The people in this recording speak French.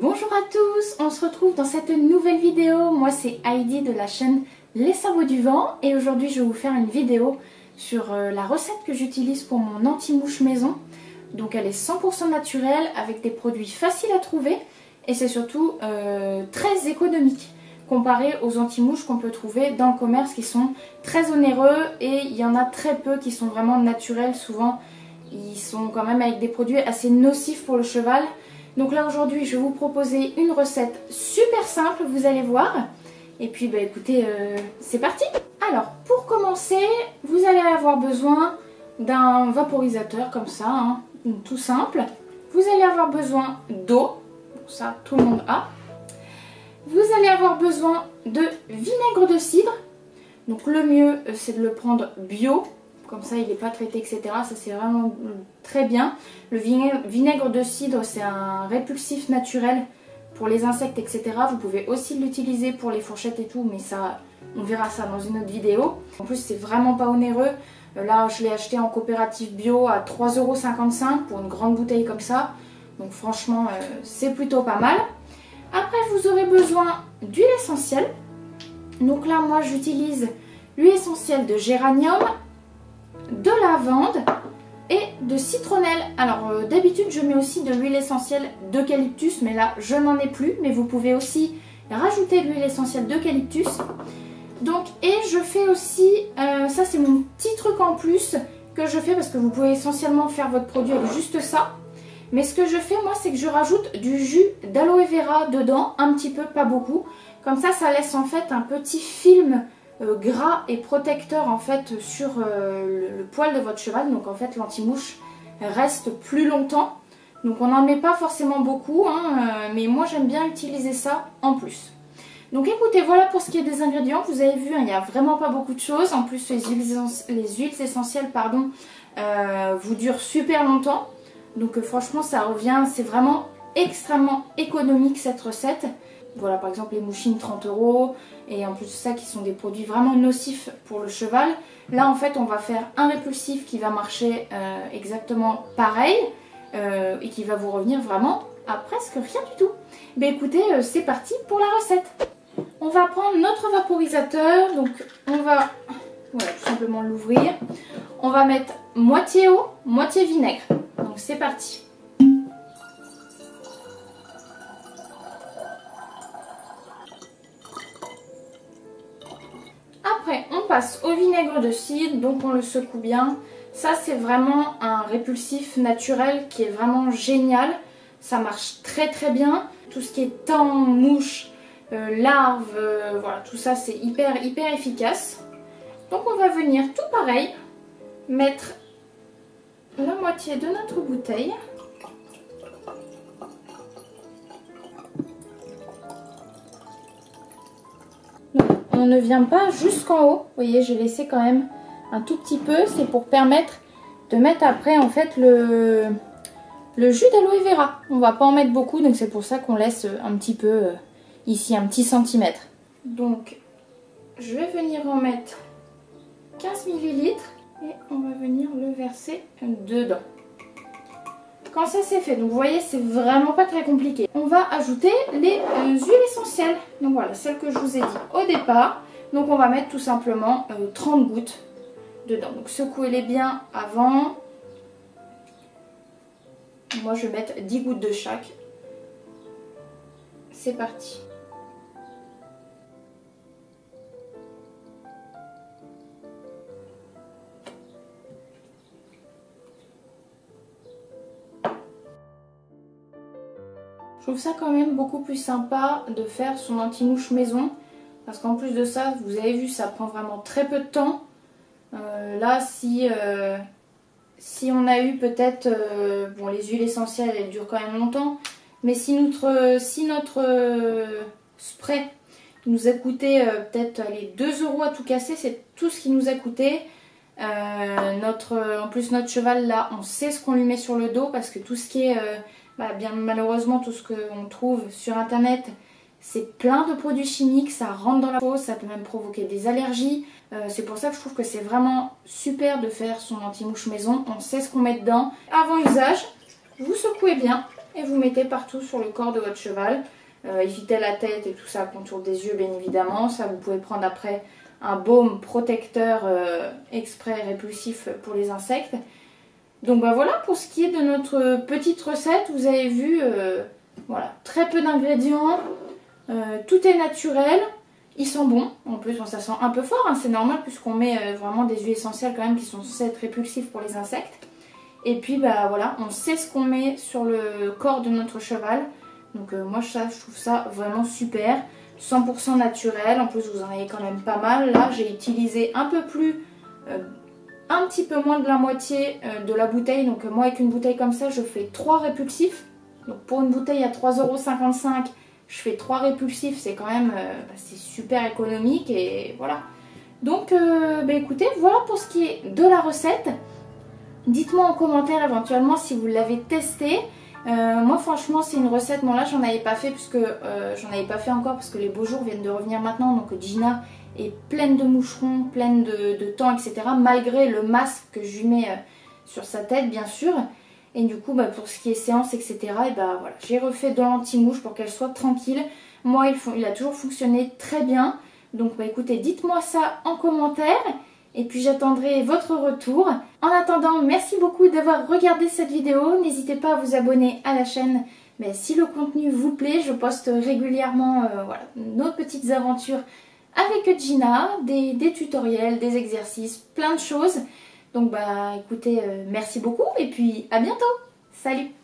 Bonjour à tous, on se retrouve dans cette nouvelle vidéo. Moi c'est Heidi de la chaîne Les Sabots du Vent et aujourd'hui je vais vous faire une vidéo sur la recette que j'utilise pour mon anti-mouche maison. Donc elle est 100% naturelle avec des produits faciles à trouver et c'est surtout très économique comparé aux anti-mouches qu'on peut trouver dans le commerce qui sont très onéreux et il y en a très peu qui sont vraiment naturels. Souvent ils sont quand même avec des produits assez nocifs pour le cheval. Donc là aujourd'hui je vais vous proposer une recette super simple, vous allez voir. Et puis bah écoutez, c'est parti. Alors pour commencer, vous allez avoir besoin d'un vaporisateur comme ça, hein, tout simple. Vous allez avoir besoin d'eau, ça tout le monde a. Vous allez avoir besoin de vinaigre de cidre. Donc le mieux c'est de le prendre bio. Comme ça il n'est pas traité, etc. Ça c'est vraiment très bien. Le vinaigre de cidre c'est un répulsif naturel pour les insectes, etc. Vous pouvez aussi l'utiliser pour les fourchettes et tout, mais ça, on verra ça dans une autre vidéo. En plus c'est vraiment pas onéreux. Là je l'ai acheté en coopérative bio à 3,55 € pour une grande bouteille comme ça. Donc franchement c'est plutôt pas mal. Après vous aurez besoin d'huile essentielle. Donc là moi j'utilise l'huile essentielle de géranium, de lavande et de citronnelle. Alors d'habitude je mets aussi de l'huile essentielle d'eucalyptus, mais là je n'en ai plus, mais vous pouvez aussi rajouter de l'huile essentielle d'eucalyptus. Donc et je fais aussi, ça c'est mon petit truc en plus que je fais parce que vous pouvez essentiellement faire votre produit avec juste ça. Mais ce que je fais moi c'est que je rajoute du jus d'aloe vera dedans, un petit peu, pas beaucoup. Comme ça laisse en fait un petit film gras et protecteur en fait sur le poil de votre cheval. Donc en fait l'anti-mouche reste plus longtemps. Donc on n'en met pas forcément beaucoup, hein, mais moi j'aime bien utiliser ça en plus. Donc écoutez, voilà pour ce qui est des ingrédients. Vous avez vu, hein, il n'y a vraiment pas beaucoup de choses. En plus les huiles essentielles vous durent super longtemps. Donc franchement ça revient, c'est vraiment extrêmement économique cette recette. Voilà, par exemple les mouchines 30 € et en plus de ça qui sont des produits vraiment nocifs pour le cheval. Là en fait on va faire un répulsif qui va marcher exactement pareil et qui va vous revenir vraiment à presque rien du tout. Ben écoutez, c'est parti pour la recette. On va prendre notre vaporisateur, donc on va voilà, tout simplement l'ouvrir. On va mettre moitié eau, moitié vinaigre. Donc c'est parti. Après on passe au vinaigre de cidre, donc on le secoue bien. Ça c'est vraiment un répulsif naturel qui est vraiment génial. Ça marche très très bien. Tout ce qui est temps, mouche, larves, voilà, tout ça c'est hyper efficace. Donc on va venir tout pareil mettre la moitié de notre bouteille. Donc, on ne vient pas jusqu'en haut. Vous voyez, j'ai laissé quand même un tout petit peu. C'est pour permettre de mettre après en fait le jus d'aloe vera. On va pas en mettre beaucoup, donc c'est pour ça qu'on laisse un petit peu ici, un petit centimètre. Donc je vais venir en mettre 15 ml et on va venir le verser dedans. Quand ça c'est fait, donc vous voyez c'est vraiment pas très compliqué. On va ajouter les huiles essentielles. Donc voilà, celles que je vous ai dit au départ. Donc on va mettre tout simplement 30 gouttes dedans. Donc secouez-les bien avant. Moi je vais mettre 10 gouttes de chaque. C'est parti. Je trouve ça quand même beaucoup plus sympa de faire son anti-mouche maison. Parce qu'en plus de ça, vous avez vu, ça prend vraiment très peu de temps. Là, si on a eu peut-être... bon, les huiles essentielles, elles durent quand même longtemps. Mais si notre spray nous a coûté peut-être 2 € à tout casser, c'est tout ce qui nous a coûté. En plus, notre cheval, là, on sait ce qu'on lui met sur le dos. Parce que tout ce qui est... bien malheureusement tout ce qu'on trouve sur internet c'est plein de produits chimiques, ça rentre dans la peau, ça peut même provoquer des allergies. C'est pour ça que je trouve que c'est vraiment super de faire son anti-mouche maison. On sait ce qu'on met dedans. Avant usage, vous secouez bien et vous mettez partout sur le corps de votre cheval. Évitez la tête et tout ça, contour des yeux bien évidemment. Ça, vous pouvez prendre après un baume protecteur exprès répulsif pour les insectes. Donc bah voilà pour ce qui est de notre petite recette. Vous avez vu, voilà, très peu d'ingrédients, tout est naturel. Ils sont bons, en plus bon, ça sent un peu fort, hein, c'est normal puisqu'on met vraiment des huiles essentielles quand même qui sont censées être répulsives pour les insectes. Et puis bah voilà, on sait ce qu'on met sur le corps de notre cheval. Donc moi je trouve ça vraiment super, 100% naturel, en plus vous en avez quand même pas mal. Là j'ai utilisé un peu plus, un petit peu moins de la moitié de la bouteille. Donc moi avec une bouteille comme ça je fais 3 répulsifs. Donc pour une bouteille à 3,55 €, je fais 3 répulsifs, c'est quand même c'est super économique et voilà. Donc bah écoutez, voilà pour ce qui est de la recette. Dites-moi en commentaire éventuellement si vous l'avez testé. Moi franchement c'est une recette, bon là j'en avais pas fait puisque j'en avais pas fait encore parce que les beaux jours viennent de revenir maintenant. Donc Gina est pleine de moucherons, pleine de temps, etc. Malgré le masque que je lui mets sur sa tête bien sûr. Et du coup, bah, pour ce qui est séance, etc., et bah, voilà, j'ai refait de l'anti-mouche pour qu'elle soit tranquille. Moi, il a toujours fonctionné très bien. Donc, bah, écoutez, dites-moi ça en commentaire. Et puis, j'attendrai votre retour. En attendant, merci beaucoup d'avoir regardé cette vidéo. N'hésitez pas à vous abonner à la chaîne. Mais si le contenu vous plaît, je poste régulièrement voilà, nos petites aventures avec Gina, des tutoriels, des exercices, plein de choses. Donc bah écoutez, merci beaucoup et puis à bientôt. Salut!